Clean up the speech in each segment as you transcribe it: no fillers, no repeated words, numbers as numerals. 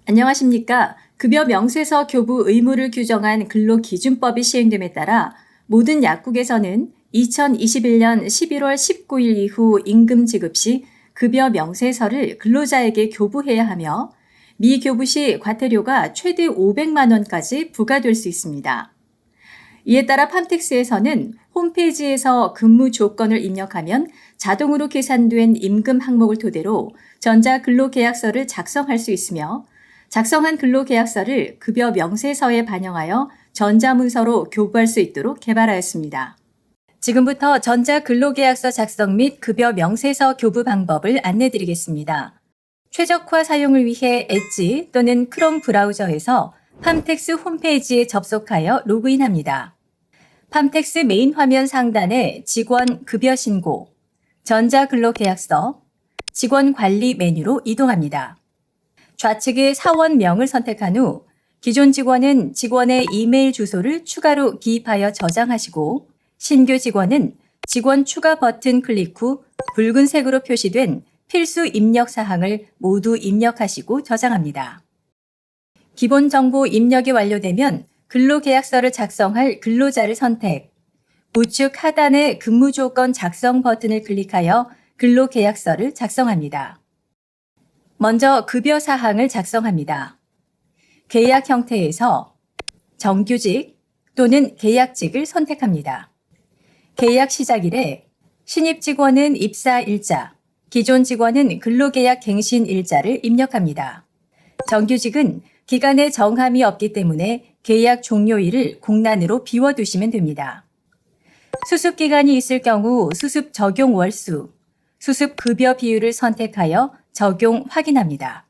안녕하십니까. 급여 명세서 교부 의무를 규정한 근로기준법이 시행됨에 따라 모든 약국에서는 2021년 11월 19일 이후 임금 지급 시 급여 명세서를 근로자에게 교부해야 하며 미교부 시 과태료가 최대 500만 원까지 부과될 수 있습니다. 이에 따라 팜텍스에서는 홈페이지에서 근무 조건을 입력하면 자동으로 계산된 임금 항목을 토대로 전자근로계약서를 작성할 수 있으며 작성한 근로계약서를 급여 명세서에 반영하여 전자문서로 교부할 수 있도록 개발하였습니다. 지금부터 전자근로계약서 작성 및 급여 명세서 교부 방법을 안내드리겠습니다. 최적화 사용을 위해 엣지 또는 크롬 브라우저에서 팜텍스 홈페이지에 접속하여 로그인합니다. 팜텍스 메인 화면 상단에 직원 급여 신고, 전자근로계약서, 직원 관리 메뉴로 이동합니다. 좌측의 사원명을 선택한 후 기존 직원은 직원의 이메일 주소를 추가로 기입하여 저장하시고 신규 직원은 직원 추가 버튼 클릭 후 붉은색으로 표시된 필수 입력 사항을 모두 입력하시고 저장합니다. 기본 정보 입력이 완료되면 근로계약서를 작성할 근로자를 선택, 우측 하단의 근무 조건 작성 버튼을 클릭하여 근로계약서를 작성합니다. 먼저 급여 사항을 작성합니다. 계약 형태에서 정규직 또는 계약직을 선택합니다. 계약 시작일에 신입 직원은 입사 일자, 기존 직원은 근로계약 갱신 일자를 입력합니다. 정규직은 기간에 정함이 없기 때문에 계약 종료일을 공란으로 비워두시면 됩니다. 수습 기간이 있을 경우 수습 적용 월수, 수습 급여 비율을 선택하여 적용 확인합니다.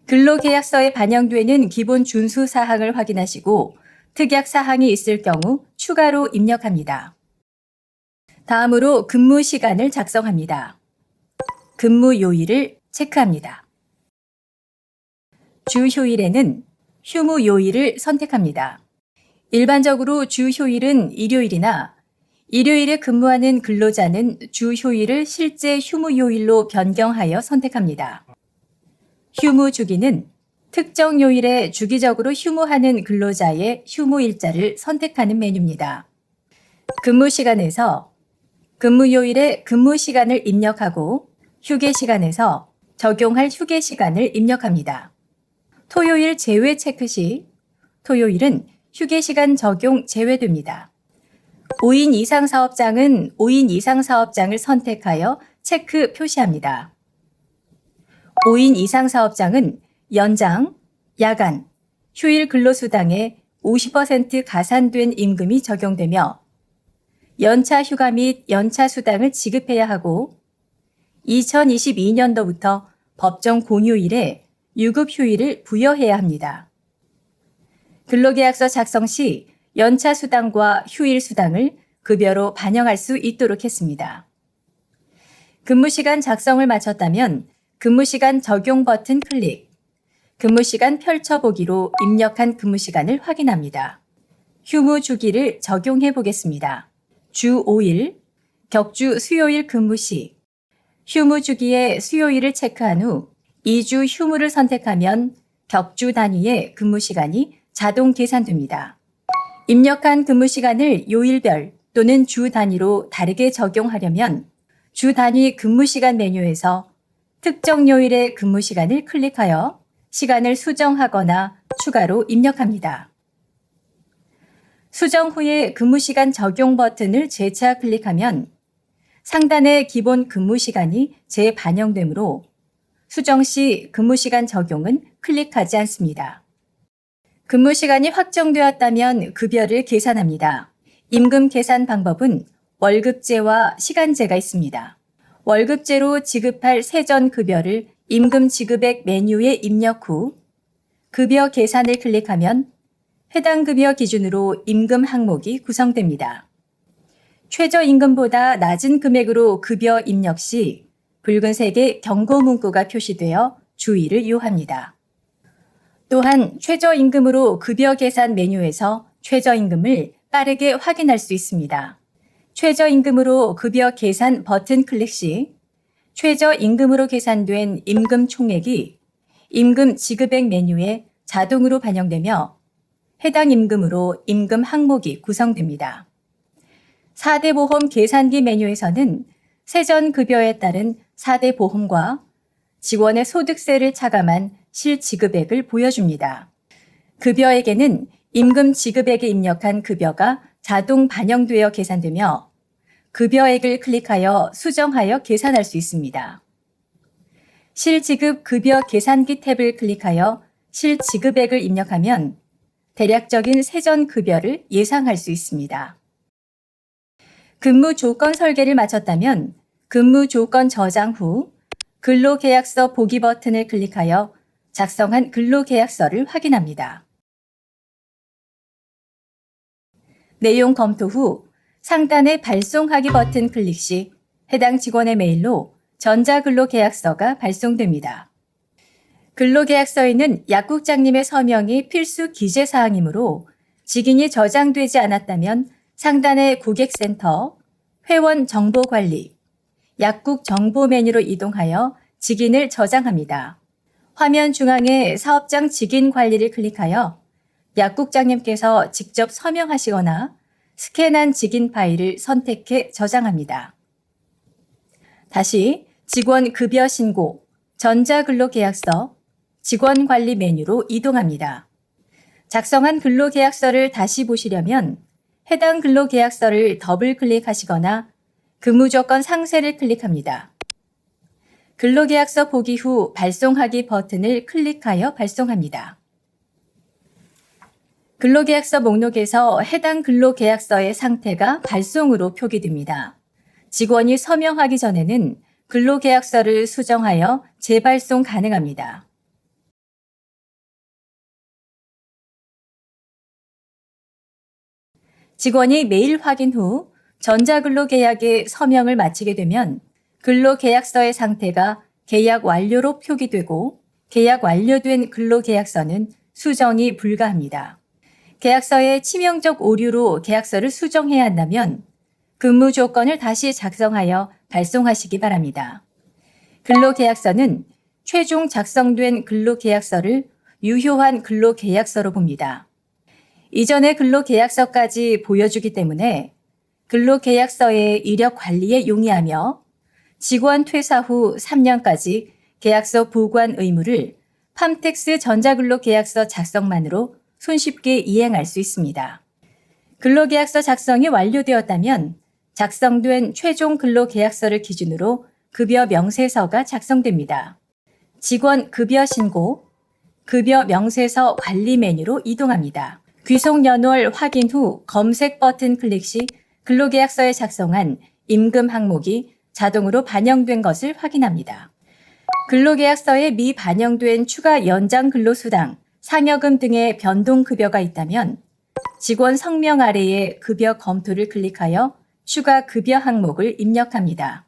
근로계약서에 반영되는 기본 준수 사항을 확인하시고 특약 사항이 있을 경우 추가로 입력합니다. 다음으로 근무 시간을 작성합니다. 근무 요일을 체크합니다. 주 휴일에는 휴무 요일을 선택합니다. 일반적으로 주 휴일은 일요일이나 일요일에 근무하는 근로자는 주 휴일을 실제 휴무 요일로 변경하여 선택합니다. 휴무 주기는 특정 요일에 주기적으로 휴무하는 근로자의 휴무 일자를 선택하는 메뉴입니다. 근무 시간에서 근무 요일에 근무 시간을 입력하고 휴게 시간에서 적용할 휴게 시간을 입력합니다. 토요일 제외 체크 시 토요일은 휴게 시간 적용 제외됩니다. 5인 이상 사업장은 5인 이상 사업장을 선택하여 체크 표시합니다. 5인 이상 사업장은 연장, 야간, 휴일 근로수당에 50% 가산된 임금이 적용되며 연차 휴가 및 연차 수당을 지급해야 하고 2022년도부터 법정 공휴일에 유급 휴일을 부여해야 합니다. 근로계약서 작성 시 연차 수당과 휴일 수당을 급여로 반영할 수 있도록 했습니다. 근무시간 작성을 마쳤다면 근무시간 적용 버튼 클릭, 근무시간 펼쳐보기로 입력한 근무시간을 확인합니다. 휴무 주기를 적용해 보겠습니다. 주 5일, 격주 수요일 근무 시, 휴무 주기에 수요일을 체크한 후 2주 휴무를 선택하면 격주 단위의 근무 시간이 자동 계산됩니다. 입력한 근무 시간을 요일별 또는 주 단위로 다르게 적용하려면 주 단위 근무 시간 메뉴에서 특정 요일의 근무 시간을 클릭하여 시간을 수정하거나 추가로 입력합니다. 수정 후에 근무 시간 적용 버튼을 재차 클릭하면 상단의 기본 근무 시간이 재반영되므로 수정 시 근무 시간 적용은 클릭하지 않습니다. 근무 시간이 확정되었다면 급여를 계산합니다. 임금 계산 방법은 월급제와 시간제가 있습니다. 월급제로 지급할 세전 급여를 임금 지급액 메뉴에 입력 후 급여 계산을 클릭하면 해당 급여 기준으로 임금 항목이 구성됩니다. 최저임금보다 낮은 금액으로 급여 입력 시 붉은색의 경고 문구가 표시되어 주의를 요합니다. 또한 최저임금으로 급여 계산 메뉴에서 최저임금을 빠르게 확인할 수 있습니다. 최저임금으로 급여 계산 버튼 클릭 시 최저임금으로 계산된 임금 총액이 임금 지급액 메뉴에 자동으로 반영되며 해당 임금으로 임금 항목이 구성됩니다. 4대 보험 계산기 메뉴에서는 세전급여에 따른 4대 보험과 직원의 소득세를 차감한 실지급액을 보여줍니다. 급여액에는 임금 지급액에 입력한 급여가 자동 반영되어 계산되며 급여액을 클릭하여 수정하여 계산할 수 있습니다. 실지급 급여 계산기 탭을 클릭하여 실지급액을 입력하면 대략적인 세전급여를 예상할 수 있습니다. 근무 조건 설계를 마쳤다면 근무 조건 저장 후 근로계약서 보기 버튼을 클릭하여 작성한 근로계약서를 확인합니다. 내용 검토 후 상단의 발송하기 버튼 클릭 시 해당 직원의 메일로 전자근로계약서가 발송됩니다. 근로계약서에는 약국장님의 서명이 필수 기재사항이므로 직인이 저장되지 않았다면 상단의 고객센터, 회원 정보관리, 약국 정보 메뉴로 이동하여 직인을 저장합니다. 화면 중앙에 사업장 직인 관리를 클릭하여 약국장님께서 직접 서명하시거나 스캔한 직인 파일을 선택해 저장합니다. 다시 직원 급여 신고, 전자근로계약서, 직원관리 메뉴로 이동합니다. 작성한 근로계약서를 다시 보시려면 해당 근로계약서를 더블 클릭하시거나 근무조건 상세를 클릭합니다. 근로계약서 보기 후 발송하기 버튼을 클릭하여 발송합니다. 근로계약서 목록에서 해당 근로계약서의 상태가 발송으로 표기됩니다. 직원이 서명하기 전에는 근로계약서를 수정하여 재발송 가능합니다. 직원이 메일 확인 후 전자근로계약에 서명을 마치게 되면 근로계약서의 상태가 계약 완료로 표기되고 계약 완료된 근로계약서는 수정이 불가합니다. 계약서에 치명적 오류로 계약서를 수정해야 한다면 근무 조건을 다시 작성하여 발송하시기 바랍니다. 근로계약서는 최종 작성된 근로계약서를 유효한 근로계약서로 봅니다. 이전의 근로계약서까지 보여주기 때문에 근로계약서의 이력 관리에 용이하며 직원 퇴사 후 3년까지 계약서 보관 의무를 팜텍스 전자근로계약서 작성만으로 손쉽게 이행할 수 있습니다. 근로계약서 작성이 완료되었다면 작성된 최종 근로계약서를 기준으로 급여 명세서가 작성됩니다. 직원 급여 신고, 급여 명세서 관리 메뉴로 이동합니다. 귀속 연월 확인 후 검색 버튼 클릭 시 근로계약서에 작성한 임금 항목이 자동으로 반영된 것을 확인합니다. 근로계약서에 미반영된 추가 연장 근로수당, 상여금 등의 변동급여가 있다면 직원 성명 아래의 급여 검토를 클릭하여 추가 급여 항목을 입력합니다.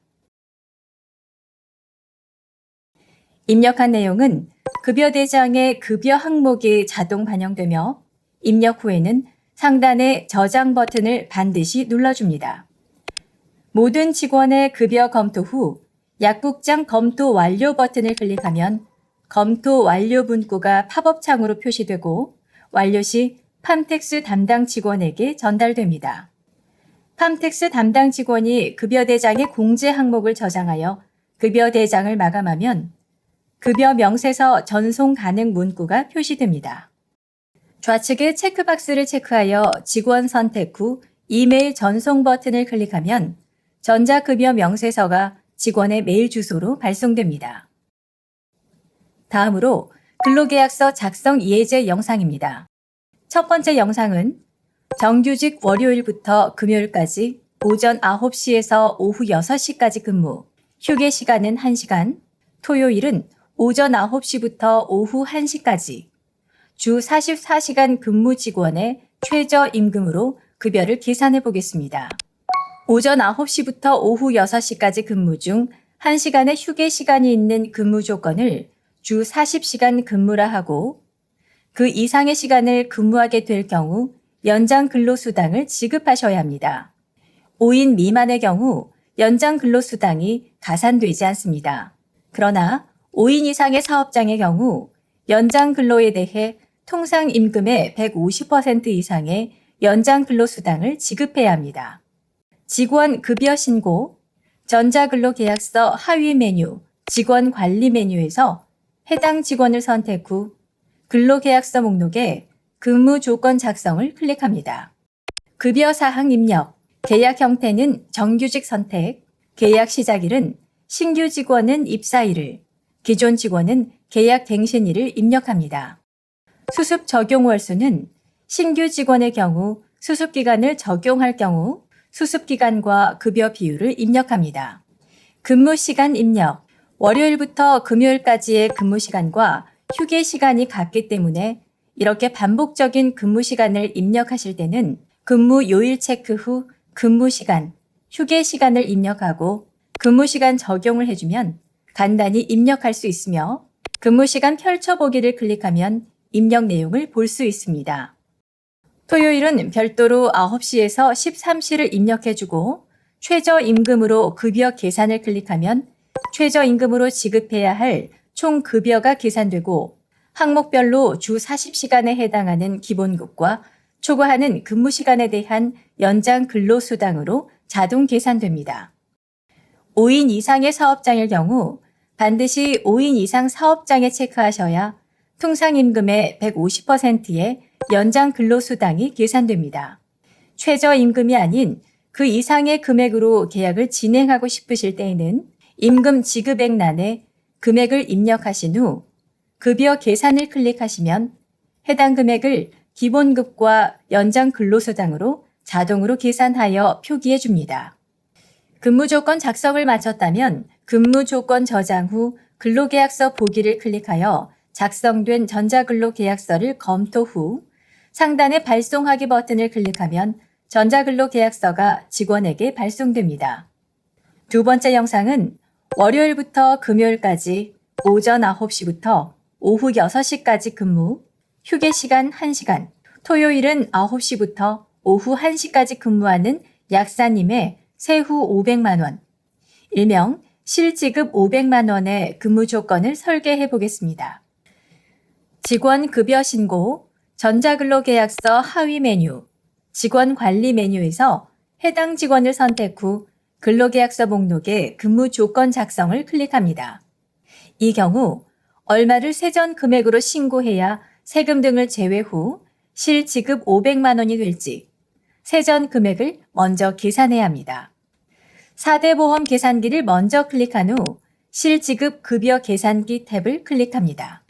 입력한 내용은 급여 대장의 급여 항목이 자동 반영되며 입력 후에는 상단의 저장 버튼을 반드시 눌러줍니다. 모든 직원의 급여 검토 후 약국장 검토 완료 버튼을 클릭하면 검토 완료 문구가 팝업 창으로 표시되고 완료 시 팜텍스 담당 직원에게 전달됩니다. 팜텍스 담당 직원이 급여 대장의 공제 항목을 저장하여 급여 대장을 마감하면 급여 명세서 전송 가능 문구가 표시됩니다. 좌측의 체크박스를 체크하여 직원 선택 후 이메일 전송 버튼을 클릭하면 전자급여 명세서가 직원의 메일 주소로 발송됩니다. 다음으로 근로계약서 작성 예제 영상입니다. 첫 번째 영상은 정규직 월요일부터 금요일까지 오전 9시에서 오후 6시까지 근무, 휴게 시간은 1시간, 토요일은 오전 9시부터 오후 1시까지, 주 44시간 근무 직원의 최저 임금으로 급여를 계산해 보겠습니다. 오전 9시부터 오후 6시까지 근무 중 1시간의 휴게 시간이 있는 근무 조건을 주 40시간 근무라 하고 그 이상의 시간을 근무하게 될 경우 연장 근로수당을 지급하셔야 합니다. 5인 미만의 경우 연장 근로수당이 가산되지 않습니다. 그러나 5인 이상의 사업장의 경우 연장 근로에 대해 통상 임금의 150% 이상의 연장 근로수당을 지급해야 합니다. 직원 급여 신고, 전자근로계약서 하위 메뉴, 직원 관리 메뉴에서 해당 직원을 선택 후 근로계약서 목록에 근무 조건 작성을 클릭합니다. 급여 사항 입력, 계약 형태는 정규직 선택, 계약 시작일은 신규 직원은 입사일을, 기존 직원은 계약 갱신일을 입력합니다. 수습 적용 월수는 신규 직원의 경우 수습기간을 적용할 경우 수습기간과 급여 비율을 입력합니다. 근무 시간 입력, 월요일부터 금요일까지의 근무 시간과 휴게 시간이 같기 때문에 이렇게 반복적인 근무 시간을 입력하실 때는 근무 요일 체크 후 근무 시간, 휴게 시간을 입력하고 근무 시간 적용을 해주면 간단히 입력할 수 있으며 근무 시간 펼쳐보기를 클릭하면 입력 내용을 볼 수 있습니다. 토요일은 별도로 9시에서 13시를 입력해주고 최저임금으로 급여 계산을 클릭하면 최저임금으로 지급해야 할 총 급여가 계산되고 항목별로 주 40시간에 해당하는 기본급과 초과하는 근무 시간에 대한 연장 근로수당으로 자동 계산됩니다. 5인 이상의 사업장일 경우 반드시 5인 이상 사업장에 체크하셔야 통상임금의 150%의 연장 근로수당이 계산됩니다. 최저임금이 아닌 그 이상의 금액으로 계약을 진행하고 싶으실 때에는 임금 지급액란에 금액을 입력하신 후 급여 계산을 클릭하시면 해당 금액을 기본급과 연장 근로수당으로 자동으로 계산하여 표기해 줍니다. 근무조건 작성을 마쳤다면 근무조건 저장 후 근로계약서 보기를 클릭하여 작성된 전자근로계약서를 검토 후 상단의 발송하기 버튼을 클릭하면 전자근로계약서가 직원에게 발송됩니다. 두 번째 영상은 월요일부터 금요일까지 오전 9시부터 오후 6시까지 근무, 휴게 시간 1시간, 토요일은 9시부터 오후 1시까지 근무하는 약사님의 세후 500만 원, 일명 실지급 500만 원의 근무 조건을 설계해 보겠습니다. 직원 급여 신고, 전자근로계약서 하위 메뉴, 직원 관리 메뉴에서 해당 직원을 선택 후 근로계약서 목록에 근무 조건 작성을 클릭합니다. 이 경우 얼마를 세전 금액으로 신고해야 세금 등을 제외 후 실지급 500만 원이 될지 세전 금액을 먼저 계산해야 합니다. 4대 보험 계산기를 먼저 클릭한 후 실지급 급여 계산기 탭을 클릭합니다.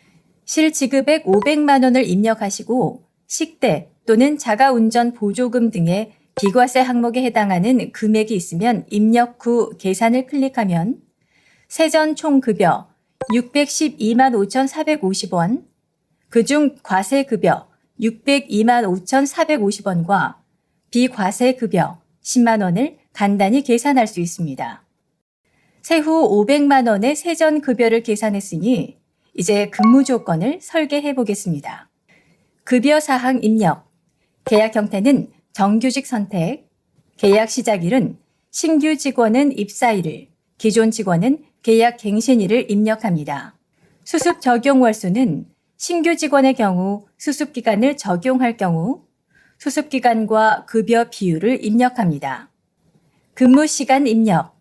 실지급액 500만 원을 입력하시고 식대 또는 자가운전 보조금 등의 비과세 항목에 해당하는 금액이 있으면 입력 후 계산을 클릭하면 세전 총급여 612만 5,450원, 그중 과세급여 602만 5,450원과 비과세급여 10만 원을 간단히 계산할 수 있습니다. 세후 500만 원의 세전급여를 계산했으니 이제 근무 조건을 설계해 보겠습니다. 급여 사항 입력, 계약 형태는 정규직 선택, 계약 시작일은 신규 직원은 입사일을, 기존 직원은 계약 갱신일을 입력합니다. 수습 적용 월수는 신규 직원의 경우 수습기간을 적용할 경우 수습기간과 급여 비율을 입력합니다. 근무 시간 입력,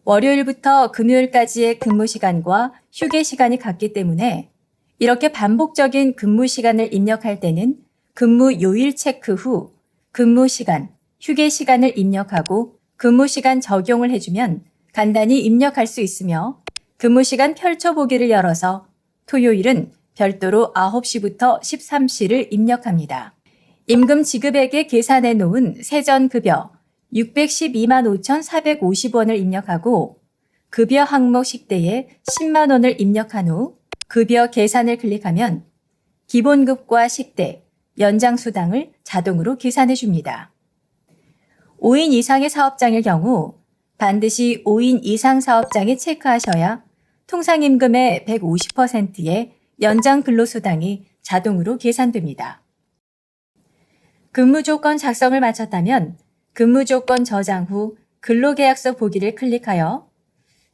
월요일부터 금요일까지의 근무 시간과 휴게 시간이 같기 때문에 이렇게 반복적인 근무 시간을 입력할 때는 근무 요일 체크 후 근무 시간, 휴게 시간을 입력하고 근무 시간 적용을 해주면 간단히 입력할 수 있으며 근무 시간 펼쳐보기를 열어서 토요일은 별도로 9시부터 13시를 입력합니다. 임금 지급액에 계산해 놓은 세전급여 612만 5,450원을 입력하고 급여 항목 식대에 10만 원을 입력한 후 급여 계산을 클릭하면 기본급과 식대, 연장수당을 자동으로 계산해 줍니다. 5인 이상의 사업장일 경우 반드시 5인 이상 사업장에 체크하셔야 통상임금의 150%의 연장 근로수당이 자동으로 계산됩니다. 근무조건 작성을 마쳤다면 근무조건 저장 후 근로계약서 보기를 클릭하여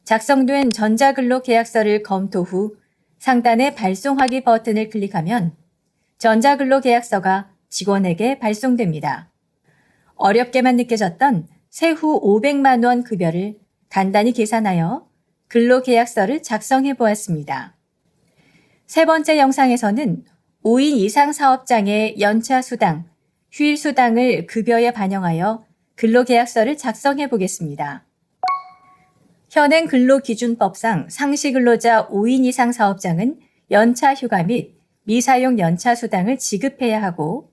작성된 전자근로계약서를 검토 후 상단의 발송하기 버튼을 클릭하면 전자근로계약서가 직원에게 발송됩니다. 어렵게만 느껴졌던 세후 500만 원 급여를 간단히 계산하여 근로계약서를 작성해 보았습니다. 세 번째 영상에서는 5인 이상 사업장의 연차 수당, 휴일 수당을 급여에 반영하여 근로계약서를 작성해 보겠습니다. 현행 근로기준법상 상시근로자 5인 이상 사업장은 연차 휴가 및 미사용 연차 수당을 지급해야 하고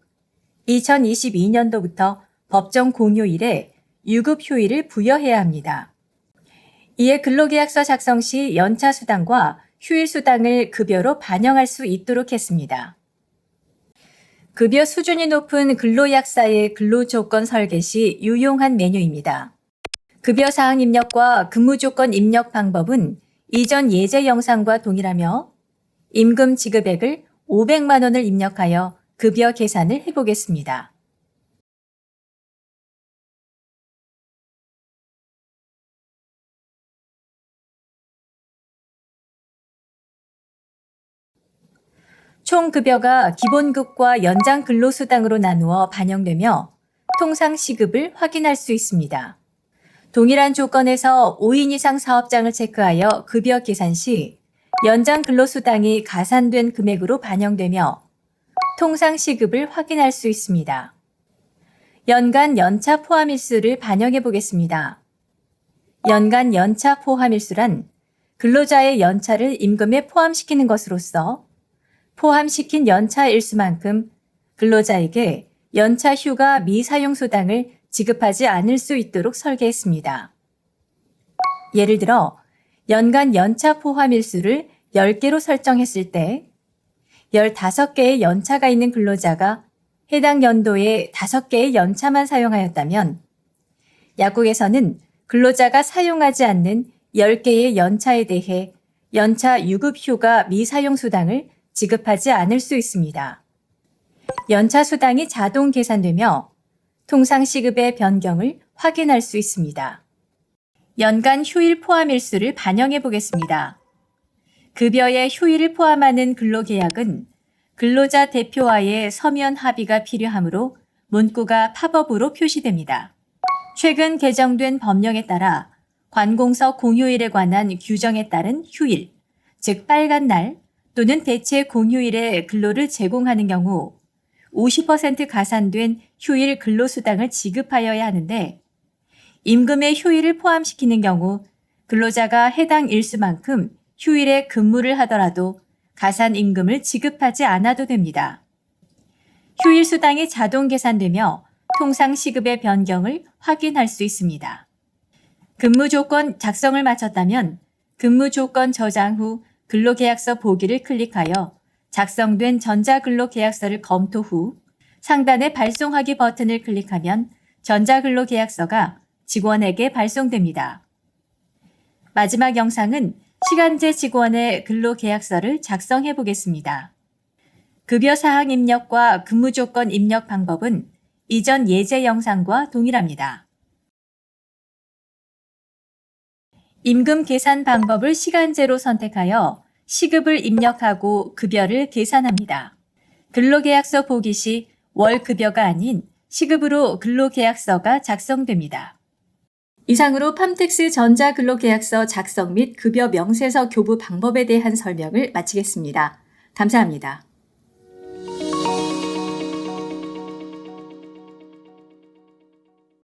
2022년도부터 법정 공휴일에 유급 휴일을 부여해야 합니다. 이에 근로계약서 작성 시 연차 수당과 휴일 수당을 급여로 반영할 수 있도록 했습니다. 급여 수준이 높은 근로약사의 근로조건 설계 시 유용한 메뉴입니다. 급여 사항 입력과 근무조건 입력 방법은 이전 예제 영상과 동일하며 임금 지급액을 500만 원을 입력하여 급여 계산을 해보겠습니다. 총 급여가 기본급과 연장 근로수당으로 나누어 반영되며 통상 시급을 확인할 수 있습니다. 동일한 조건에서 5인 이상 사업장을 체크하여 급여 계산 시 연장 근로수당이 가산된 금액으로 반영되며 통상 시급을 확인할 수 있습니다. 연간 연차 포함일수를 반영해 보겠습니다. 연간 연차 포함일수란 근로자의 연차를 임금에 포함시키는 것으로서 포함시킨 연차 일수만큼 근로자에게 연차 휴가 미사용 수당을 지급하지 않을 수 있도록 설계했습니다. 예를 들어 연간 연차 포함일수를 10개로 설정했을 때 15개의 연차가 있는 근로자가 해당 연도에 5개의 연차만 사용하였다면 약국에서는 근로자가 사용하지 않는 10개의 연차에 대해 연차 유급 휴가 미사용 수당을 지급하지 않을 수 있습니다. 연차 수당이 자동 계산되며 통상 시급의 변경을 확인할 수 있습니다. 연간 휴일 포함일수를 반영해 보겠습니다. 급여에 휴일을 포함하는 근로계약은 근로자 대표와의 서면 합의가 필요하므로 문구가 팝업으로 표시됩니다. 최근 개정된 법령에 따라 관공서 공휴일에 관한 규정에 따른 휴일, 즉 빨간 날 또는 대체 공휴일에 근로를 제공하는 경우 50% 가산된 휴일 근로수당을 지급하여야 하는데 임금에 휴일을 포함시키는 경우 근로자가 해당 일수만큼 휴일에 근무를 하더라도 가산 임금을 지급하지 않아도 됩니다. 휴일 수당이 자동 계산되며 통상 시급의 변경을 확인할 수 있습니다. 근무 조건 작성을 마쳤다면 근무 조건 저장 후 근로계약서 보기를 클릭하여 작성된 전자근로계약서를 검토 후 상단의 발송하기 버튼을 클릭하면 전자근로계약서가 직원에게 발송됩니다. 마지막 영상은 시간제 직원의 근로계약서를 작성해 보겠습니다. 급여 사항 입력과 근무 조건 입력 방법은 이전 예제 영상과 동일합니다. 임금 계산 방법을 시간제로 선택하여 시급을 입력하고 급여를 계산합니다. 근로계약서 보기 시 월급여가 아닌 시급으로 근로계약서가 작성됩니다. 이상으로 팜텍스 전자근로계약서 작성 및 급여 명세서 교부 방법에 대한 설명을 마치겠습니다. 감사합니다.